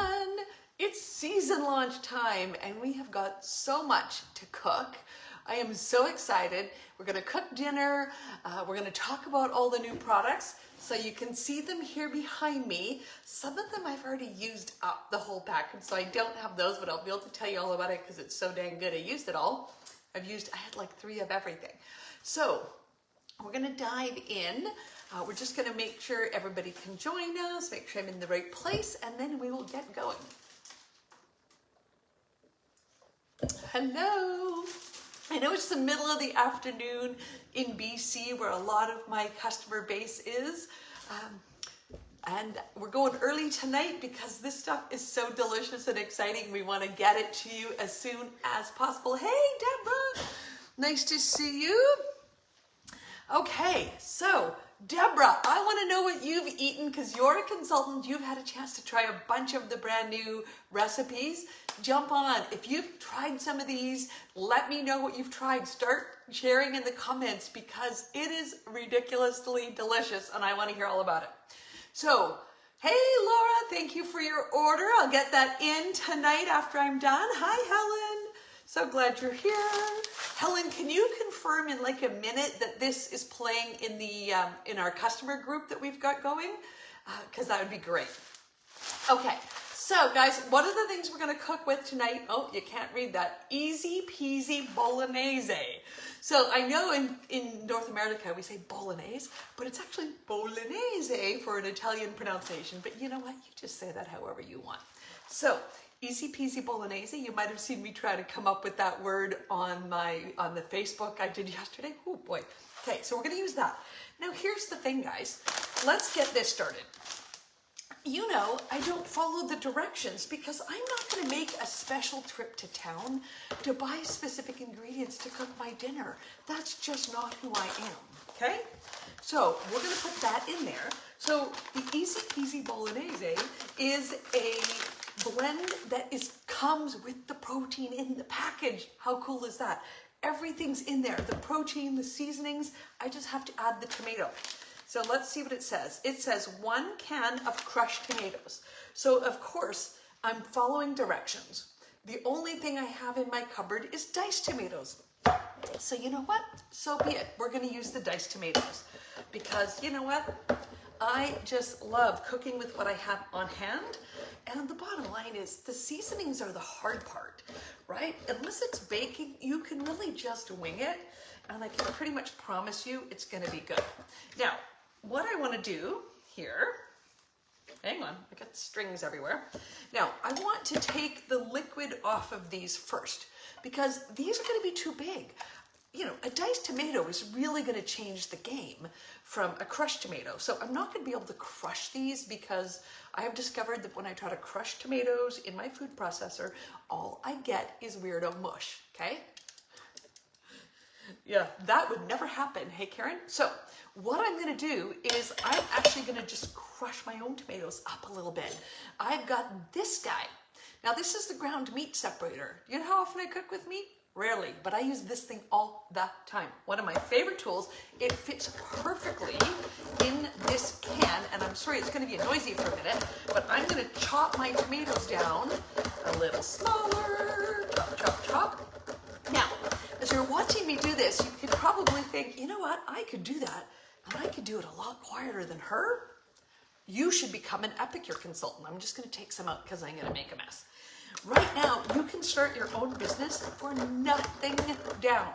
everyone! It's season launch time and we have got so much to cook. I am so excited. We're going to cook dinner. We're going to talk about all the new products. So you can see them here behind me. Some of them I've already used up the whole package, so I don't have those, but I'll be able to tell you all about it because it's so dang good. I used it all. I had like 3 of everything. So we're going to dive in. We're just going to make sure everybody can join us, make sure I'm in the right place, and then we will get going. Hello. I know it's the middle of the afternoon in BC where a lot of my customer base is. And we're going early tonight because this stuff is so delicious and exciting. We want to get it to you as soon as possible. Hey, Deborah, nice to see you. Okay, so Deborah, I want to know what you've eaten because you're a consultant. You've had a chance to try a bunch of the brand new recipes. Jump on. If you've tried some of these, let me know what you've tried. Start sharing in the comments because it is ridiculously delicious and I want to hear all about it. So, hey Laura, thank you for your order. I'll get that in tonight after I'm done. Hi Helen, so glad you're here. Helen, can you confirm in like a minute that this is playing in the in our customer group that we've got going? Because that would be great. Okay, so guys, what are the things we're going to cook with tonight? Oh, you can't read that. Easy peasy bolognese. So I know in North America we say bolognese, but it's actually bolognese for an Italian pronunciation. But you know what? You just say that however you want. So easy peasy bolognese. You might have seen me try to come up with that word on the Facebook I did yesterday. Oh boy. Okay, so we're going to use that. Now here's the thing, guys. Let's get this started. You know, I don't follow the directions because I'm not going to make a special trip to town to buy specific ingredients to cook my dinner. That's just not who I am, okay? So we're going to put that in there. So the Easy Peasy Bolognese is a blend that comes with the protein in the package. How cool is that? Everything's in there. The protein, the seasonings, I just have to add the tomato. So let's see what it says. It says 1 can of crushed tomatoes. So of course, I'm following directions. The only thing I have in my cupboard is diced tomatoes. So you know what? So be it. We're going to use the diced tomatoes because you know what? I just love cooking with what I have on hand. And the bottom line is the seasonings are the hard part, right? Unless it's baking, you can really just wing it. And I can pretty much promise you it's going to be good. Now, what I want to do here, hang on, I got strings everywhere. Now, I want to take the liquid off of these first because these are going to be too big. You know, a diced tomato is really going to change the game from a crushed tomato. So I'm not going to be able to crush these because I have discovered that when I try to crush tomatoes in my food processor, all I get is weirdo mush, okay? Yeah, that would never happen. Hey, Karen. So what I'm going to do is I'm actually going to just crush my own tomatoes up a little bit. I've got this guy. Now, this is the ground meat separator. You know how often I cook with meat? Rarely, but I use this thing all the time. One of my favorite tools. It fits perfectly in this can, and I'm sorry it's going to be noisy for a minute, but I'm going to chop my tomatoes down a little smaller. Chop, chop, chop. Now, as you're watching me do this, you could probably think, you know what, I could do that, and I could do it a lot quieter than her. You should become an Epicure consultant. I'm just going to take some out because I'm going to make a mess. Right now, you can start your own business for nothing down.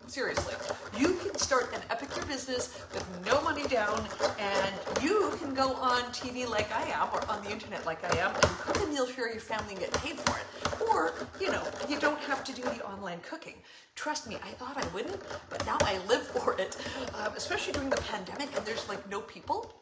Seriously, you can start an Epicure business with no money down, and you can go on TV like I am, or on the internet like I am, and cook a meal for your family and get paid for it. Or, you know, you don't have to do the online cooking. Trust me, I thought I wouldn't, but now I live for it, especially during the pandemic, and there's like no people.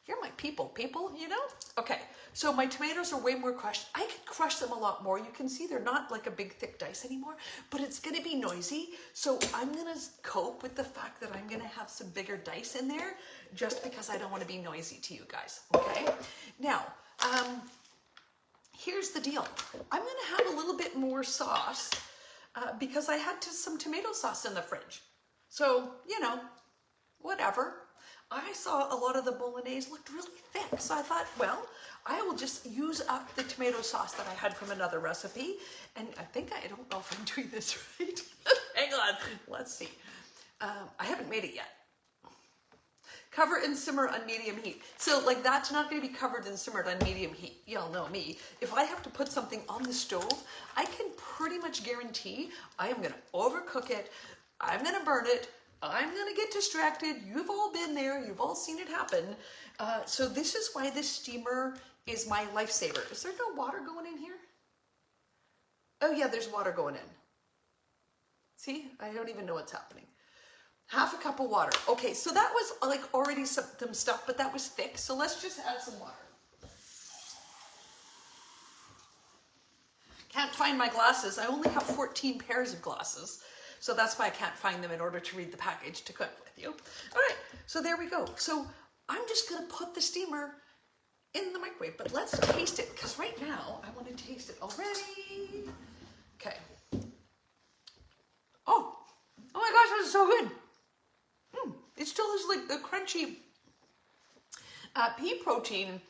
You're my people, you know? Okay, so my tomatoes are way more crushed. I can crush them a lot more. You can see they're not like a big thick dice anymore, but it's gonna be noisy. So I'm gonna cope with the fact that I'm gonna have some bigger dice in there just because I don't wanna be noisy to you guys, okay? Now, here's the deal. I'm gonna have a little bit more sauce because I had some tomato sauce in the fridge. So, you know, whatever. I saw a lot of the bolognese looked really thick. So I thought, well, I will just use up the tomato sauce that I had from another recipe. And I think, I don't know if I'm doing this right. Hang on, let's see. I haven't made it yet. Cover and simmer on medium heat. So like that's not going to be covered and simmered on medium heat. Y'all know me. If I have to put something on the stove, I can pretty much guarantee I am going to overcook it. I'm going to burn it. I'm going to get distracted. You've all been there. You've all seen it happen. So this is why this steamer is my lifesaver. Is there no water going in here? Oh yeah, there's water going in. See, I don't even know what's happening. Half a cup of water. Okay, so that was like already some stuff, but that was thick. So let's just add some water. Can't find my glasses. I only have 14 pairs of glasses. So that's why I can't find them in order to read the package to cook with you. All right, so there we go. So I'm just gonna put the steamer in the microwave, but let's taste it, because right now I want to taste it already. Okay. Oh my gosh, this is so good. It still has like the crunchy pea protein,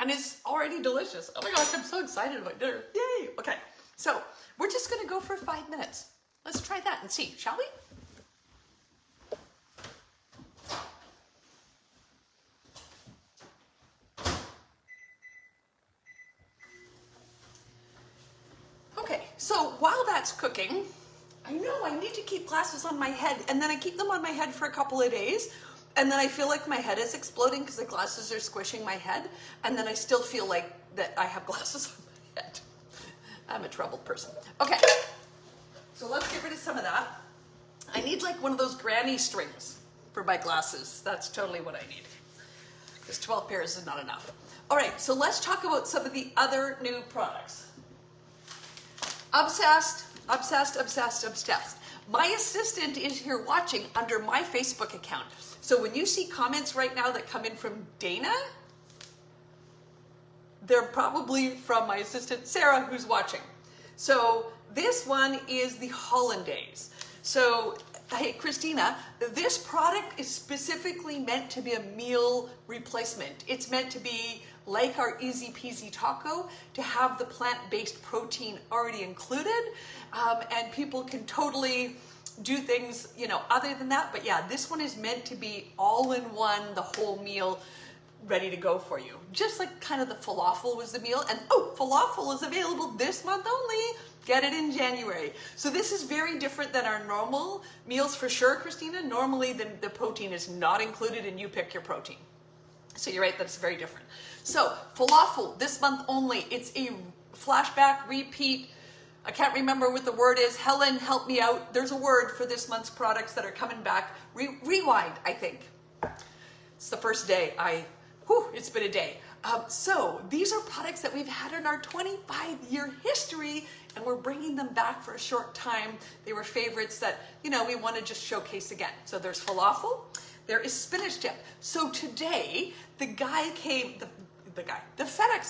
and it's already delicious. Oh my gosh, I'm so excited about dinner. Yay! Okay, so we're just gonna go for 5 minutes. Let's try that and see, shall we? Okay, so while that's cooking, I know I need to keep glasses on my head, and then I keep them on my head for a couple of days, and then I feel like my head is exploding because the glasses are squishing my head, and then I still feel like that I have glasses on my head. I'm a troubled person. Okay, so let's get rid of some of that. I need like one of those granny strings for my glasses. That's totally what I need, because 12 pairs is not enough. All right, so let's talk about some of the other new products. Obsessed. Obsessed, obsessed, obsessed. My assistant is here watching under my Facebook account. So when you see comments right now that come in from Dana, they're probably from my assistant Sarah, who's watching. So this one is the Hollandaise. So, hey Christina, this product is specifically meant to be a meal replacement. It's meant to be like our easy peasy taco, to have the plant-based protein already included, and people can totally do things, you know, other than that. But yeah, this one is meant to be all in one, the whole meal, ready to go for you. Just like kind of the falafel was the meal, and oh, falafel is available this month only. Get it in January. So this is very different than our normal meals for sure, Christina. Normally the protein is not included and you pick your protein. So you're right, that's very different. So falafel, this month only. It's a flashback, repeat. I can't remember what the word is. Helen, help me out. There's a word for this month's products that are coming back. Rewind, I think. It's the first day. It's been a day. So these are products that we've had in our 25-year history, and we're bringing them back for a short time. They were favorites that, you know, we want to just showcase again. So there's falafel. There is spinach dip. So today, the FedEx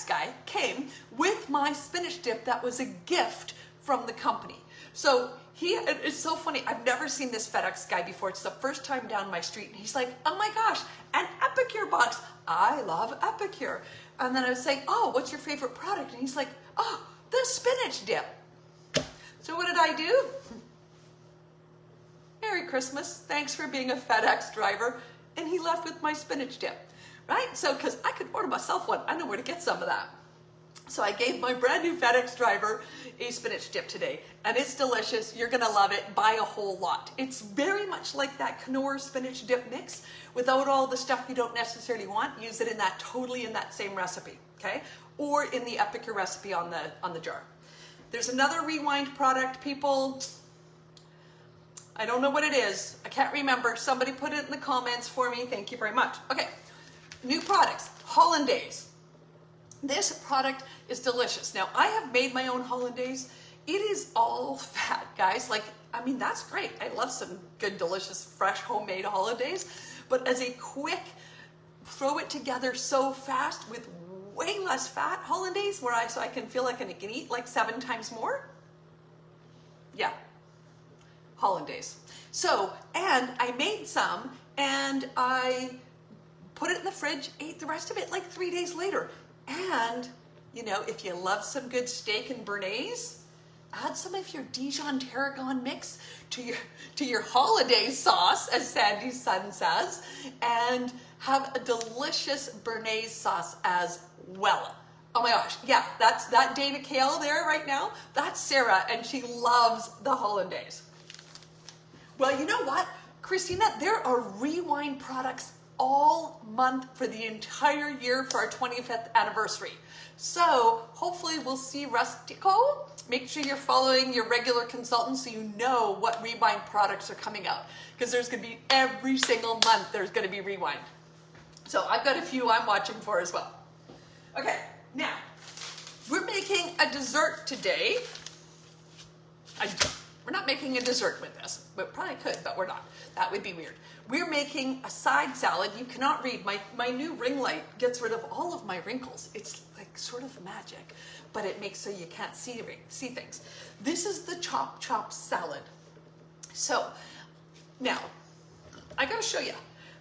guy came with my spinach dip that was a gift from the company. So it's so funny. I've never seen this FedEx guy before. It's the first time down my street. And he's like, oh my gosh, an Epicure box. I love Epicure. And then I was saying, oh, what's your favorite product? And he's like, oh, the spinach dip. So what did I do? Merry Christmas. Thanks for being a FedEx driver. And he left with my spinach dip, right? So, because I could order myself one. I know where to get some of that. So I gave my brand new FedEx driver a spinach dip today, and it's delicious. You're gonna love it. Buy a whole lot. It's very much like that Knorr spinach dip mix without all the stuff you don't necessarily want. Use it in that, totally in that same recipe, okay? Or in the Epicure recipe on the jar. There's another Rewind product, people. I don't know what it is. I can't remember. Somebody put it in the comments for me. Thank you very much. Okay, new products, Hollandaise. This product is delicious. Now, I have made my own Hollandaise. It is all fat, guys. Like, I mean, that's great. I love some good, delicious, fresh, homemade Hollandaise. But as a quick, throw it together so fast with way less fat Hollandaise, so I can feel like I can eat like 7 times more. Yeah, Hollandaise. So, and I made some, and I put it in the fridge, ate the rest of it like 3 days later. And, you know, if you love some good steak and béarnaise, add some of your Dijon tarragon mix to your Hollandaise sauce, as Sandy's son says, and have a delicious béarnaise sauce as well. Oh my gosh, yeah, that's that Dana Kale there right now. That's Sarah, and she loves the Hollandaise. Well, you know what, Christina, there are Rewind products all month for the entire year for our 25th anniversary. So hopefully we'll see Rustico. Make sure you're following your regular consultant so you know what Rewind products are coming out, because there's going to be every single month there's going to be Rewind. So I've got a few I'm watching for as well. Okay, now we're making a dessert today. We're not making a dessert with this. We probably could, but we're not. That would be weird. We're making a side salad. You cannot read. My new ring light gets rid of all of my wrinkles. It's like sort of magic, but it makes so you can't see things. This is the chop salad. So now I gotta show you.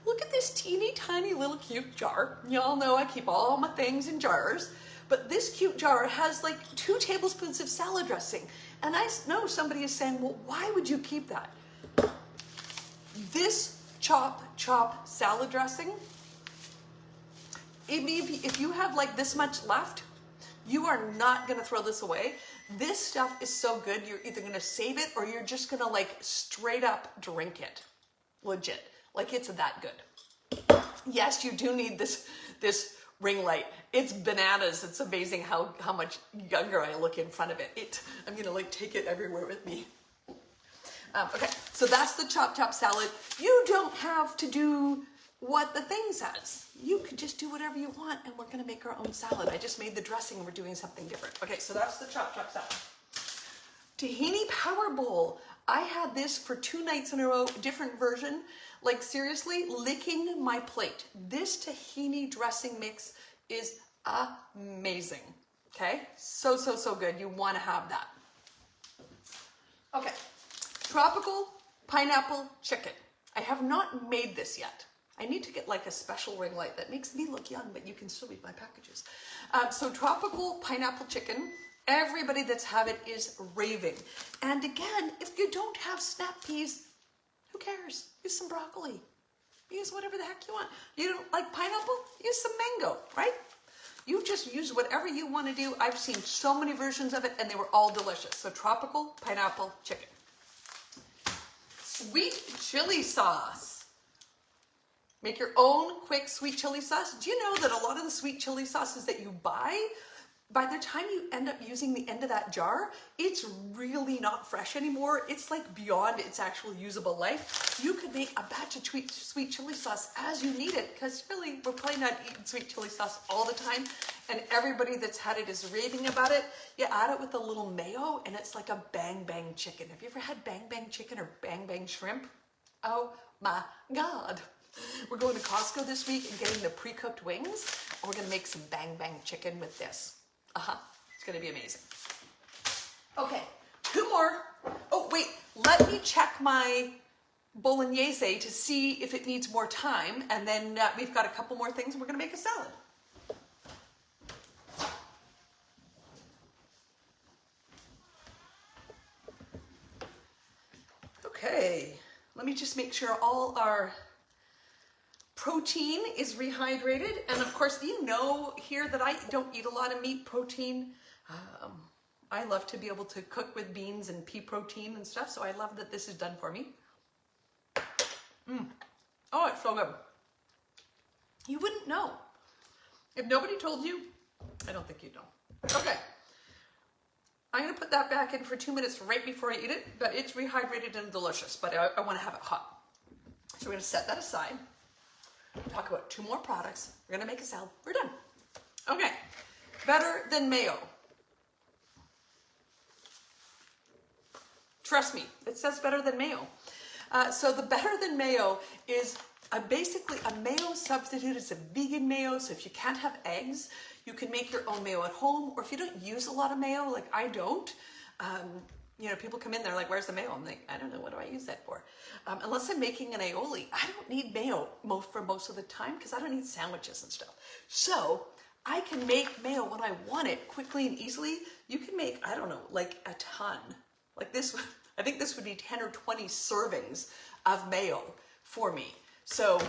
Look at this teeny tiny little cute jar. Y'all know I keep all my things in jars, but this cute jar has like 2 tablespoons of salad dressing. And I know somebody is saying, well, why would you keep that? This chop salad dressing, if you have like this much left, you are not gonna throw this away. This stuff is so good, you're either gonna save it or you're just gonna like straight up drink it. Legit, like it's that good. Yes, you do need this ring light. It's bananas. It's amazing how much younger I look in front of it. I'm gonna like take it everywhere with me. Okay, so that's the chop salad. You don't have to do what the thing says. You could just do whatever you want, and we're gonna make our own salad. I just made the dressing and we're doing something different. Okay, so that's the chop salad. Tahini power bowl. I had this for 2 nights in a row, different version. Like seriously, licking my plate. This tahini dressing mix is amazing. Okay, so good. You want to have that. Okay, tropical pineapple chicken. I have not made this yet. I need to get like a special ring light that makes me look young, but you can still read my packages. So tropical pineapple chicken. Everybody that's had it is raving. And again, if you don't have snap peas, who cares? Use some broccoli. Use whatever the heck you want. You don't like pineapple? Use some mango, right? You just use whatever you want to do. I've seen so many versions of it and they were all delicious. So tropical pineapple chicken. Sweet chili sauce. Make your own quick sweet chili sauce. Do you know that a lot of the sweet chili sauces that you buy, by the time you end up using the end of that jar, it's really not fresh anymore. It's like beyond its actual usable life. You could make a batch of sweet chili sauce as you need it, because really, we're probably not eating sweet chili sauce all the time, and everybody that's had it is raving about it. You add it with a little mayo, and it's like a bang bang chicken. Have you ever had bang bang chicken or bang bang shrimp? Oh my God. We're going to Costco this week and getting the pre-cooked wings. We're gonna make some bang bang chicken with this. It's gonna be amazing. Okay, 2 more. Oh wait, let me check my bolognese to see if it needs more time, and then we've got a couple more things and we're gonna make a salad. Okay, let me just make sure all our protein is rehydrated. And of course, you know here that I don't eat a lot of meat protein. I love to be able to cook with beans and pea protein and stuff. So I love that this is done for me. Oh, it's so good. You wouldn't know. If nobody told you, I don't think you'd know. Okay. I'm gonna put that back in for 2 minutes right before I eat it, but it's rehydrated and delicious, but I wanna have it hot. So we're gonna set that aside. Talk about 2 more products. We're gonna make a salad. We're done. Okay, better than mayo. Trust me, it says better than mayo. So the better than mayo is basically a mayo substitute. It's a vegan mayo, so if you can't have eggs, you can make your own mayo at home, or if you don't use a lot of mayo, like I don't, You know, people come in, they're like, where's the mayo? I'm like, I don't know, what do I use that for? Unless I'm making an aioli, I don't need mayo for most of the time because I don't need sandwiches and stuff. So I can make mayo when I want it quickly and easily. You can make, I don't know, like a ton. Like this, I think this would be 10 or 20 servings of mayo for me. So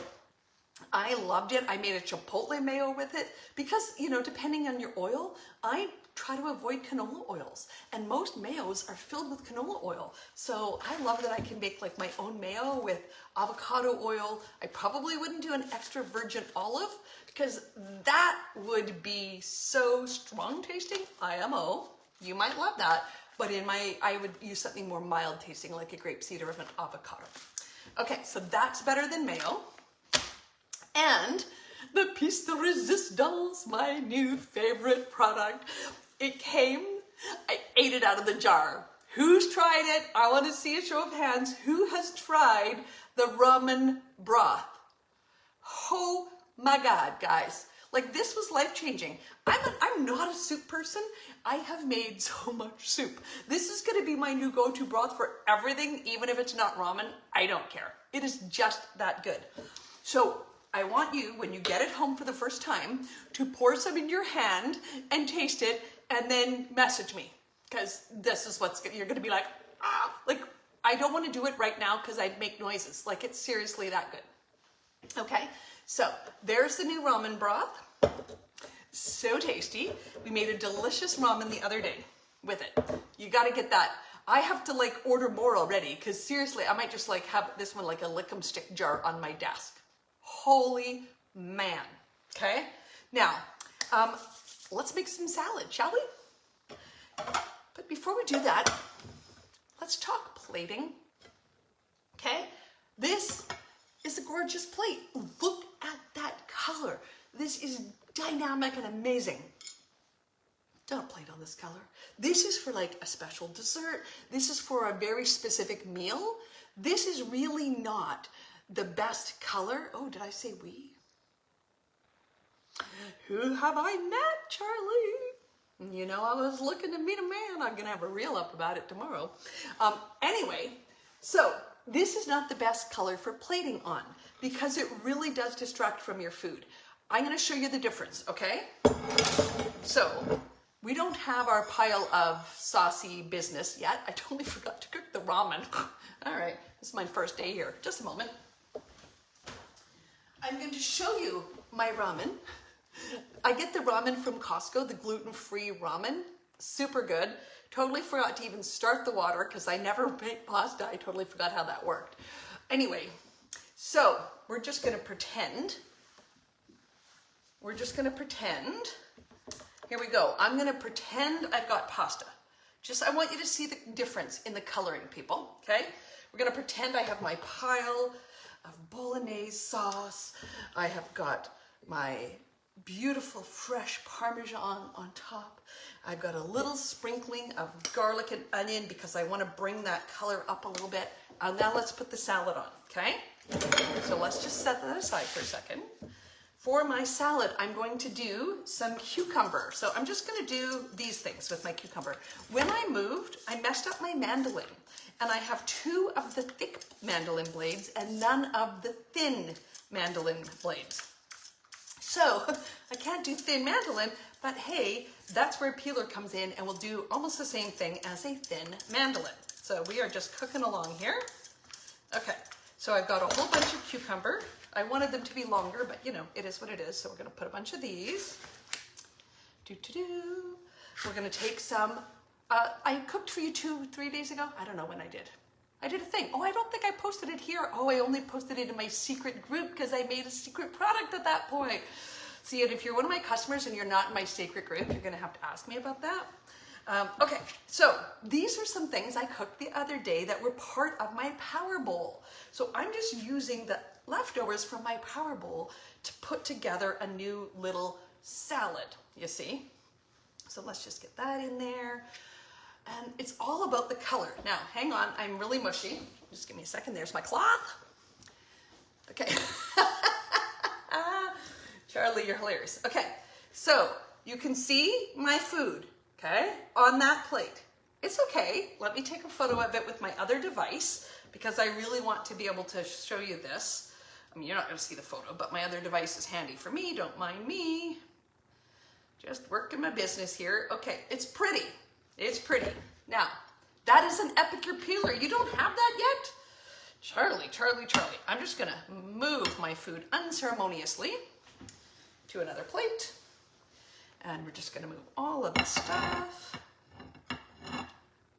I loved it. I made a chipotle mayo with it because, you know, depending on your oil, I try to avoid canola oils, and most mayos are filled with canola oil. So I love that I can make like my own mayo with avocado oil. I probably wouldn't do an extra virgin olive because that would be so strong tasting. IMO, you might love that, but I would use something more mild tasting like a grapeseed or an avocado. Okay, so that's better than mayo. And the piece de resistance, my new favorite product. It came, I ate it out of the jar. Who's tried it? I want to see a show of hands. Who has tried the ramen broth? Oh my God, guys. Like, this was life-changing. I'm not a soup person. I have made so much soup. This is going to be my new go-to broth for everything, even if it's not ramen. I don't care. It is just that good. So I want you, when you get it home for the first time, to pour some in your hand and taste it and then message me. Because this is you're going to be like, ah. Like, I don't want to do it right now because I'd make noises. Like, it's seriously that good. Okay, so there's the new ramen broth. So tasty. We made a delicious ramen the other day with it. You got to get that. I have to like order more already because seriously, I might just like have this one like a lick-em stick jar on my desk. Holy man. Okay, now let's make some salad, shall we? But before we do that, let's talk plating. Okay, this is a gorgeous plate. Look at that color. This is dynamic and amazing. Don't plate on this color. This is for like a special dessert. This is for a very specific meal. This is really not the best color. Oh, did I say we? Who have I met, Charlie? You know, I was looking to meet a man. I'm gonna have a reel up about it tomorrow. Anyway, so this is not the best color for plating on because it really does distract from your food. I'm gonna show you the difference, okay? So, we don't have our pile of saucy business yet. I totally forgot to cook the ramen. All right, this is my first day here. Just a moment. I'm going to show you my ramen. I get the ramen from Costco, the gluten-free ramen. Super good. Totally forgot to even start the water because I never made pasta. I totally forgot how that worked. Anyway, so we're just going to pretend. Here we go. I'm going to pretend I've got pasta. I want you to see the difference in the coloring, people, okay? We're going to pretend I have my pile of bolognese sauce. I have got my beautiful fresh Parmesan on top. I've got a little sprinkling of garlic and onion because I want to bring that color up a little bit. And now let's put the salad on, okay? So let's just set that aside for a second. For my salad, I'm going to do some cucumber. So I'm just going to do these things with my cucumber. When I moved, I messed up my mandolin. And I have 2 of the thick mandolin blades and none of the thin mandolin blades. So I can't do thin mandolin, but hey, that's where peeler comes in and we'll do almost the same thing as a thin mandolin. So we are just cooking along here. Okay, so I've got a whole bunch of cucumber. I wanted them to be longer, but you know, it is what it is. So we're gonna put a bunch of these. We're gonna take some, I cooked for you 2-3 days ago. I don't know when I did. I did a thing. Oh, I don't think I posted it here. Oh, I only posted it in my secret group because I made a secret product at that point. See, and if you're one of my customers and you're not in my secret group, you're gonna have to ask me about that. Okay, so these are some things I cooked the other day that were part of my power bowl. So I'm just using the leftovers from my power bowl to put together a new little salad, you see? So let's just get that in there. And it's all about the color. Now, hang on, I'm really mushy. Just give me a second, there's my cloth. Okay. Charlie, you're hilarious. Okay, so you can see my food, okay, on that plate. It's okay. Let me take a photo of it with my other device because I really want to be able to show you this. I mean, you're not going to see the photo, but my other device is handy for me. Don't mind me. Just working my business here. Okay, it's pretty. It's pretty. Now, that is an Epicure peeler. You don't have that yet? Charlie. I'm just going to move my food unceremoniously to another plate. And we're just going to move all of the stuff.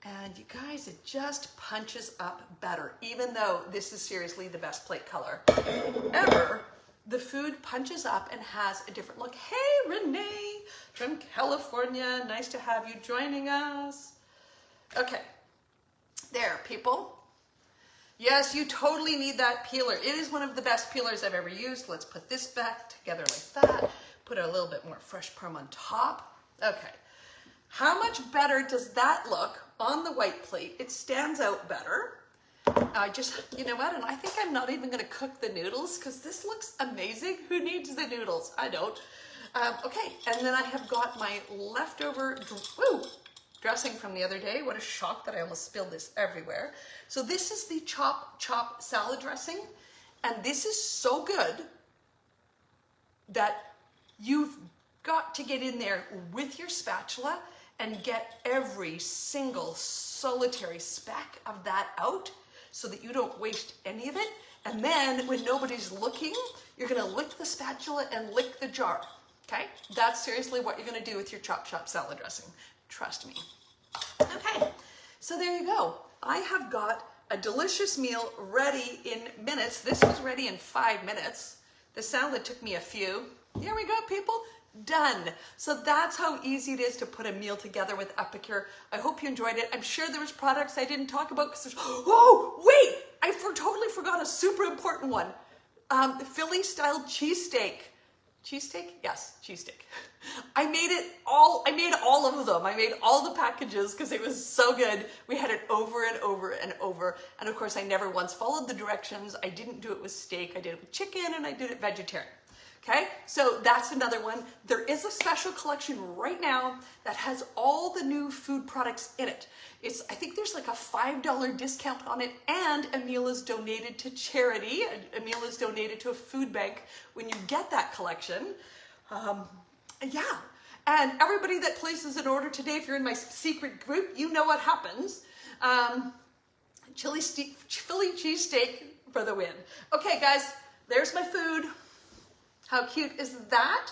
And you guys, it just punches up better, even though this is seriously the best plate color ever. The food punches up and has a different look. Hey, Renee from California. Nice to have you joining us. Okay, there, people. Yes, you totally need that peeler. It is one of the best peelers I've ever used. Let's put this back together like that. Put a little bit more fresh parm on top. Okay. How much better does that look on the white plate? It stands out better. You know what? And I think I'm not even going to cook the noodles because this looks amazing. Who needs the noodles? I don't. Okay, and then I have got my leftover dressing from the other day. What a shock that I almost spilled this everywhere. So this is the chop salad dressing. And this is so good that you've got to get in there with your spatula and get every single solitary speck of that out so that you don't waste any of it. And then when nobody's looking, you're gonna lick the spatula and lick the jar, okay? That's seriously what you're gonna do with your chop salad dressing. Trust me. Okay, so there you go. I have got a delicious meal ready in minutes. This was ready in 5 minutes. The salad took me a few. Here we go, people. Done. So that's how easy it is to put a meal together with Epicure. I hope you enjoyed it. I'm sure there was products I didn't talk about because there's, oh, wait, I totally forgot a super important one. Philly style cheesesteak. Cheesesteak? Yes, cheesesteak. I made all of them. I made all the packages because it was so good. We had it over and over and over. And of course, I never once followed the directions. I didn't do it with steak. I did it with chicken and I did it vegetarian. Okay, so that's another one. There is a special collection right now that has all the new food products in it. I think there's like a $5 discount on it, and a meal is donated to charity. A meal is donated to a food bank when you get that collection. Yeah, and everybody that places an order today, if you're in my secret group, you know what happens. Philly cheesesteak for the win. Okay, guys, there's my food. How cute is that?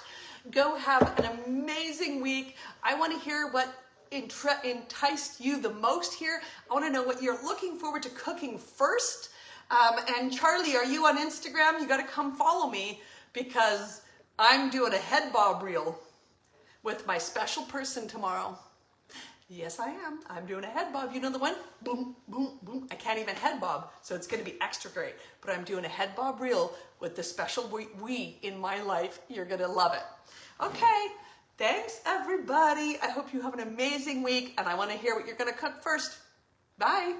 Go have an amazing week. I want to hear what enticed you the most here. I want to know what you're looking forward to cooking first. And Charlie, are you on Instagram? You got to come follow me because I'm doing a head bob reel with my special person tomorrow. Yes, I am. I'm doing a head bob. You know the one? Boom, boom, boom. I can't even head bob, so it's going to be extra great. But I'm doing a head bob reel with the special we in my life. You're going to love it. Okay. Thanks, everybody. I hope you have an amazing week, and I want to hear what you're going to cook first. Bye.